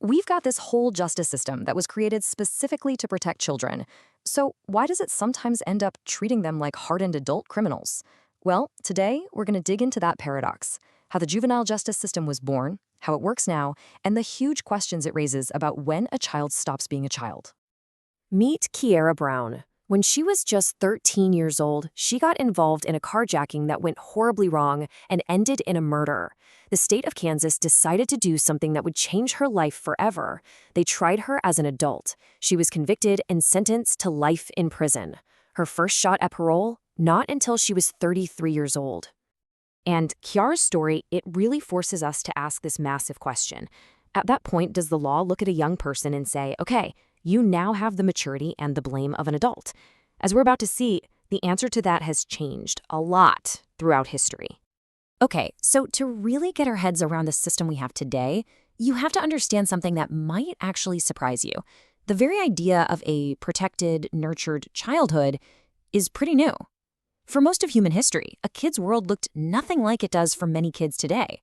We've got this whole justice system that was created specifically to protect children. So why does it sometimes end up treating them like hardened adult criminals? Well, today we're going to dig into that paradox, how the juvenile justice system was born, how it works now, and the huge questions it raises about when a child stops being a child. Meet Kiera Brown. When she was just 13 years old, she got involved in a carjacking that went horribly wrong and ended in a murder. The state of Kansas decided to do something that would change her life forever. They tried her as an adult. She was convicted and sentenced to life in prison. Her first shot at parole? Not until she was 33 years old. And Kiara's story, it really forces us to ask this massive question. At that point, does the law look at a young person and say, okay, you now have the maturity and the blame of an adult? As we're about to see, the answer to that has changed a lot throughout history. Okay, so to really get our heads around the system we have today, you have to understand something that might actually surprise you. The very idea of a protected, nurtured childhood is pretty new. For most of human history, a kid's world looked nothing like it does for many kids today.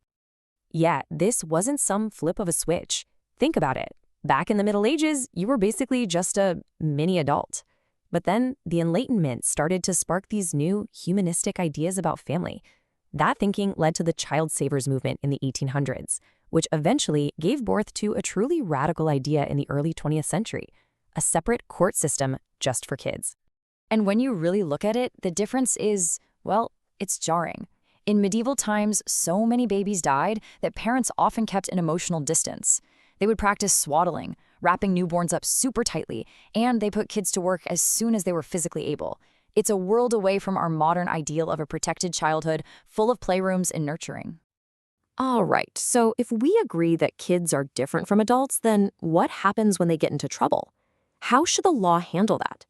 Yet, this wasn't some flip of a switch. Think about it. Back in the Middle Ages, you were basically just a mini adult. But then the Enlightenment started to spark these new humanistic ideas about family. That thinking led to the child savers movement in the 1800s, which eventually gave birth to a truly radical idea in the early 20th century, a separate court system just for kids. And when you really look at it, the difference is, well, it's jarring. In medieval times, so many babies died that parents often kept an emotional distance. They would practice swaddling, wrapping newborns up super tightly, and they put kids to work as soon as they were physically able. It's a world away from our modern ideal of a protected childhood full of playrooms and nurturing. All right, so if we agree that kids are different from adults, then what happens when they get into trouble? How should the law handle that?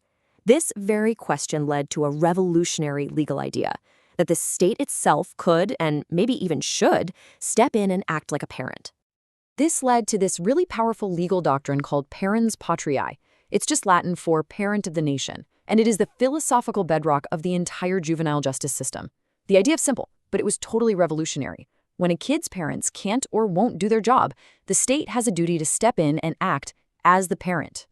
This very question led to a revolutionary legal idea, that the state itself could, and maybe even should, step in and act like a parent. This led to this really powerful legal doctrine called parens patriae. It's just Latin for parent of the nation, and it is the philosophical bedrock of the entire juvenile justice system. The idea is simple, but it was totally revolutionary. When a kid's parents can't or won't do their job, the state has a duty to step in and act as the parent.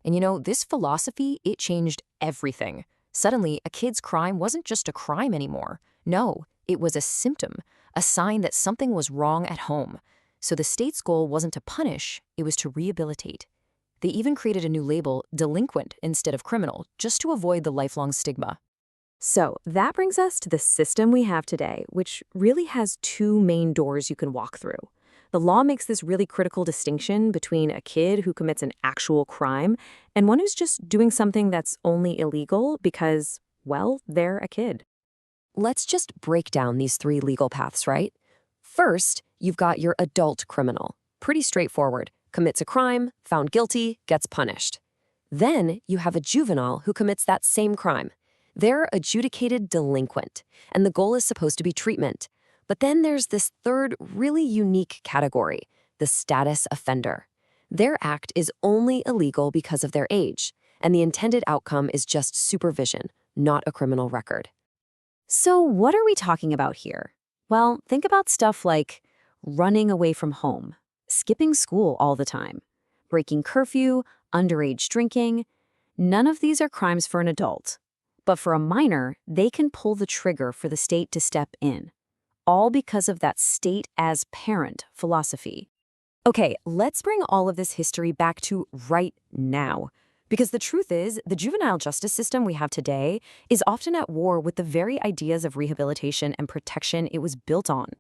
And you know, this philosophy, it changed everything. Suddenly, a kid's crime wasn't just a crime anymore. No, it was a symptom, a sign that something was wrong at home. So the state's goal wasn't to punish, it was to rehabilitate. They even created a new label, delinquent instead of criminal, just to avoid the lifelong stigma. So that brings us to the system we have today, which really has two main doors you can walk through. The law makes this really critical distinction between a kid who commits an actual crime and one who's just doing something that's only illegal because, well, they're a kid. Let's just break down these three legal paths, right? First, you've got your adult criminal. Pretty straightforward. Commits a crime, found guilty, gets punished. Then you have a juvenile who commits that same crime. They're adjudicated delinquent, and the goal is supposed to be treatment. But then there's this third really unique category, the status offender. Their act is only illegal because of their age, and the intended outcome is just supervision, not a criminal record. So what are we talking about here? Well, think about stuff like running away from home, skipping school all the time, breaking curfew, underage drinking. None of these are crimes for an adult. But for a minor, they can pull the trigger for the state to step in. All because of that state as parent philosophy. Okay, let's bring all of this history back to right now. Because the truth is, the juvenile justice system we have today is often at war with the very ideas of rehabilitation and protection it was built on.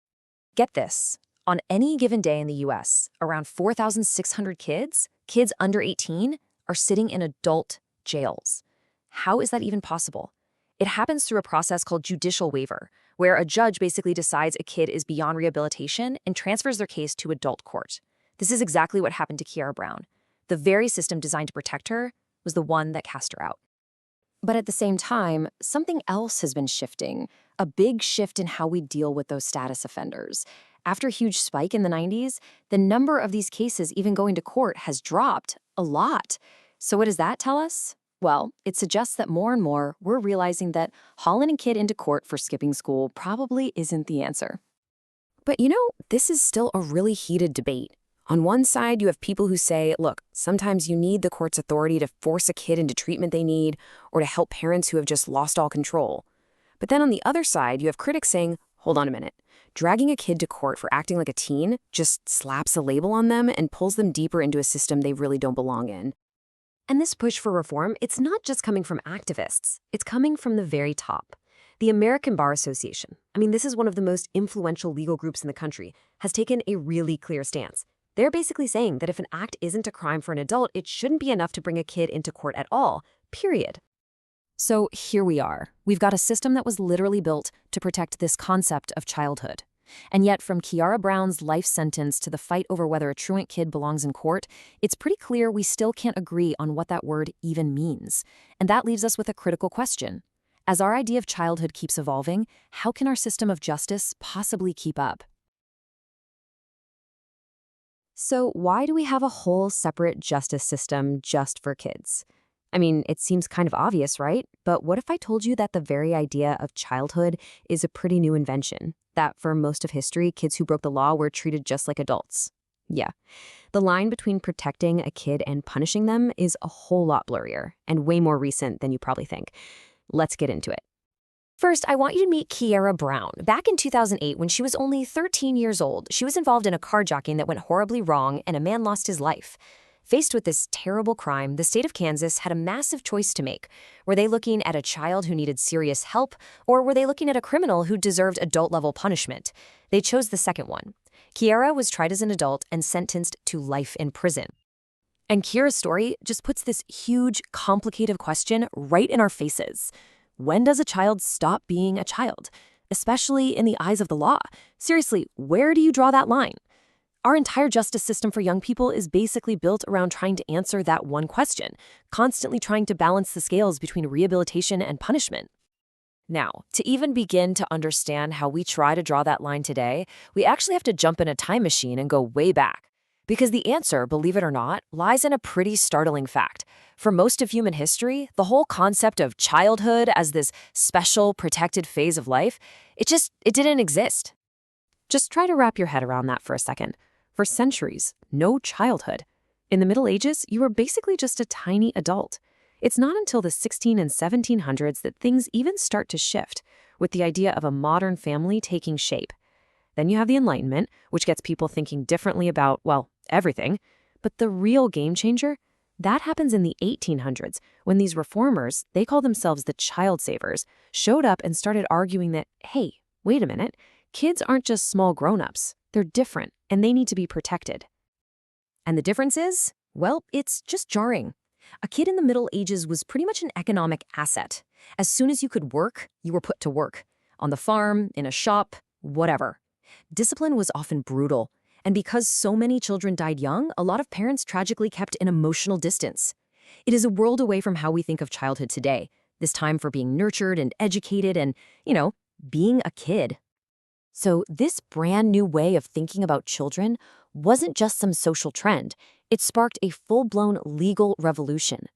Get this. On any given day in the US, around 4,600 kids under 18, are sitting in adult jails. How is that even possible? It happens through a process called judicial waiver, where a judge basically decides a kid is beyond rehabilitation and transfers their case to adult court. This is exactly what happened to Kiera Brown. The very system designed to protect her was the one that cast her out. But at the same time, something else has been shifting, a big shift in how we deal with those status offenders. After a huge spike in the 90s, the number of these cases even going to court has dropped a lot. So what does that tell us? Well, it suggests that more and more we're realizing that hauling a kid into court for skipping school probably isn't the answer. But you know, this is still a really heated debate. On one side, you have people who say, look, sometimes you need the court's authority to force a kid into treatment they need or to help parents who have just lost all control. But then on the other side, you have critics saying, hold on a minute. Dragging a kid to court for acting like a teen just slaps a label on them and pulls them deeper into a system they really don't belong in. And this push for reform, it's not just coming from activists. It's coming from the very top. The American Bar Association, this is one of the most influential legal groups in the country, has taken a really clear stance. They're basically saying that if an act isn't a crime for an adult, it shouldn't be enough to bring a kid into court at all, period. So here we are. We've got a system that was literally built to protect this concept of childhood. And yet, from Kiara Brown's life sentence to the fight over whether a truant kid belongs in court, it's pretty clear we still can't agree on what that word even means. And that leaves us with a critical question. As our idea of childhood keeps evolving, how can our system of justice possibly keep up? So why do we have a whole separate justice system just for kids? It seems kind of obvious, right? But what if I told you that the very idea of childhood is a pretty new invention? That for most of history, kids who broke the law were treated just like adults. Yeah. The line between protecting a kid and punishing them is a whole lot blurrier and way more recent than you probably think. Let's get into it. First, I want you to meet Kiara Brown. Back in 2008, when she was only 13 years old, she was involved in a carjacking that went horribly wrong and a man lost his life. Faced with this terrible crime, the state of Kansas had a massive choice to make. Were they looking at a child who needed serious help, or were they looking at a criminal who deserved adult-level punishment? They chose the second one. Kiara was tried as an adult and sentenced to life in prison. And Kiara's story just puts this huge, complicated question right in our faces. When does a child stop being a child? Especially in the eyes of the law. Seriously, where do you draw that line? Our entire justice system for young people is basically built around trying to answer that one question, constantly trying to balance the scales between rehabilitation and punishment. Now, to even begin to understand how we try to draw that line today, we actually have to jump in a time machine and go way back. Because the answer, believe it or not, lies in a pretty startling fact. For most of human history, the whole concept of childhood as this special, protected phase of life, it didn't exist. Just try to wrap your head around that for a second. For centuries, no childhood. In the Middle Ages, you were basically just a tiny adult. It's not until the 1600s and 1700s that things even start to shift, with the idea of a modern family taking shape. Then you have the Enlightenment, which gets people thinking differently about, everything. But the real game changer, that happens in the 1800s, when these reformers, they call themselves the child savers, showed up and started arguing that, hey, wait a minute, kids aren't just small grown-ups. They're different, and they need to be protected. And the difference is, it's just jarring. A kid in the Middle Ages was pretty much an economic asset. As soon as you could work, you were put to work. On the farm, in a shop, whatever. Discipline was often brutal. And because so many children died young, a lot of parents tragically kept an emotional distance. It is a world away from how we think of childhood today. This time for being nurtured and educated and, being a kid. So this brand new way of thinking about children wasn't just some social trend. It sparked a full-blown legal revolution.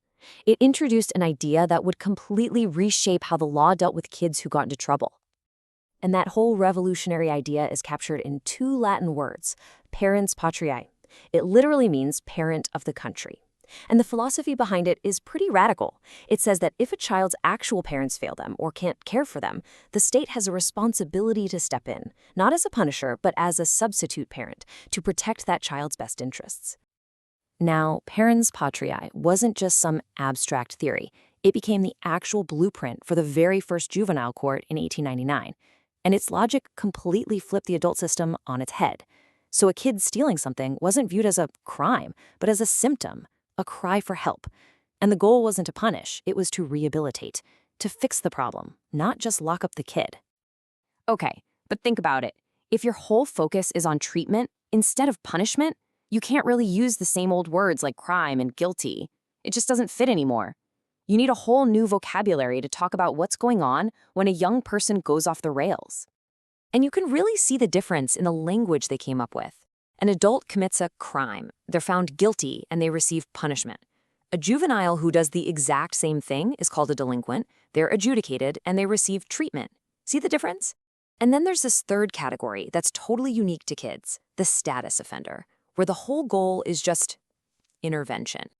It introduced an idea that would completely reshape how the law dealt with kids who got into trouble. And that whole revolutionary idea is captured in two Latin words, parens patriae. It literally means parent of the country. And the philosophy behind it is pretty radical. It says that if a child's actual parents fail them or can't care for them, the state has a responsibility to step in, not as a punisher, but as a substitute parent, to protect that child's best interests. Now, parens patriae wasn't just some abstract theory. It became the actual blueprint for the very first juvenile court in 1899. And its logic completely flipped the adult system on its head. So a kid stealing something wasn't viewed as a crime, but as a symptom, a cry for help. And the goal wasn't to punish, it was to rehabilitate, to fix the problem, not just lock up the kid. Okay, but think about it. If your whole focus is on treatment instead of punishment, you can't really use the same old words like crime and guilty. It just doesn't fit anymore. You need a whole new vocabulary to talk about what's going on when a young person goes off the rails. And you can really see the difference in the language they came up with. An adult commits a crime, they're found guilty, and they receive punishment. A juvenile who does the exact same thing is called a delinquent, they're adjudicated, and they receive treatment. See the difference? And then there's this third category that's totally unique to kids, the status offender. where the whole goal is just intervention.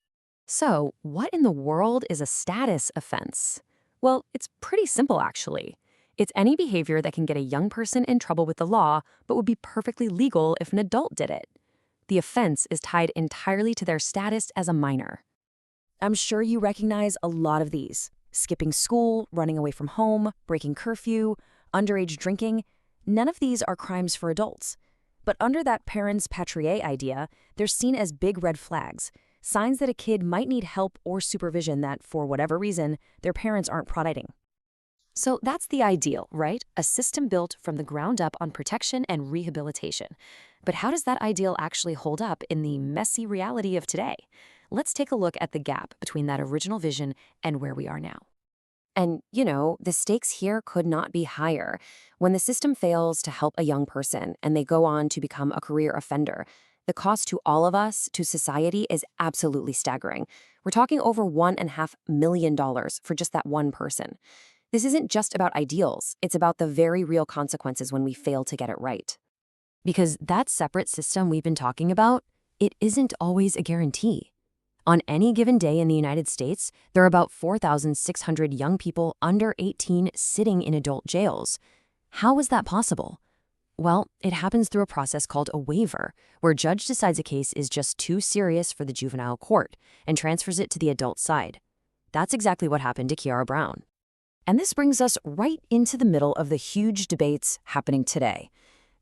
So, what in the world is a status offense? Well, it's pretty simple, actually. It's any behavior that can get a young person in trouble with the law, but would be perfectly legal if an adult did it. The offense is tied entirely to their status as a minor. I'm sure you recognize a lot of these. Skipping school, running away from home, breaking curfew, underage drinking. None of these are crimes for adults. But under that parens patriae idea, they're seen as big red flags, signs that a kid might need help or supervision that, for whatever reason, their parents aren't providing. So that's the ideal, right? A system built from the ground up on protection and rehabilitation. But how does that ideal actually hold up in the messy reality of today? Let's take a look at the gap between that original vision and where we are now. And, the stakes here could not be higher. When the system fails to help a young person and they go on to become a career offender, the cost to all of us, to society, is absolutely staggering. We're talking over $1.5 million for just that one person. This isn't just about ideals, it's about the very real consequences when we fail to get it right. Because that separate system we've been talking about, it isn't always a guarantee. On any given day in the United States, there are about 4,600 young people under 18 sitting in adult jails. How is that possible? Well, it happens through a process called a waiver, where a judge decides a case is just too serious for the juvenile court and transfers it to the adult side. That's exactly what happened to Kiara Brown. And this brings us right into the middle of the huge debates happening today.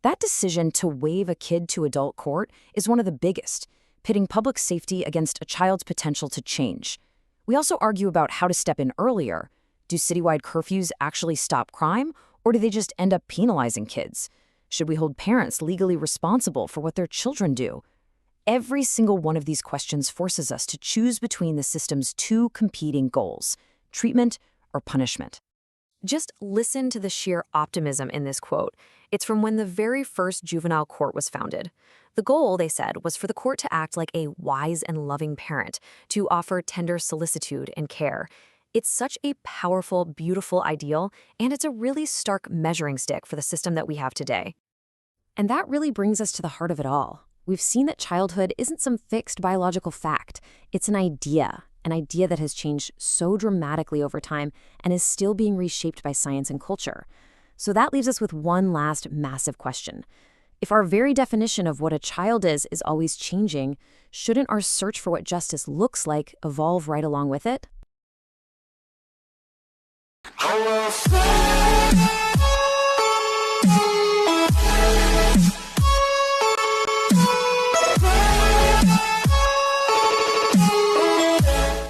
That decision to waive a kid to adult court is one of the biggest, pitting public safety against a child's potential to change. We also argue about how to step in earlier. Do citywide curfews actually stop crime, or do they just end up penalizing kids? Should we hold parents legally responsible for what their children do? Every single one of these questions forces us to choose between the system's two competing goals: treatment or punishment. Just listen to the sheer optimism in this quote. It's from when the very first juvenile court was founded. The goal, they said, was for the court to act like a wise and loving parent, to offer tender solicitude and care. It's such a powerful, beautiful ideal, and it's a really stark measuring stick for the system that we have today. And that really brings us to the heart of it all. We've seen that childhood isn't some fixed biological fact. It's an idea that has changed so dramatically over time and is still being reshaped by science and culture. So that leaves us with one last massive question. If our very definition of what a child is always changing, shouldn't our search for what justice looks like evolve right along with it?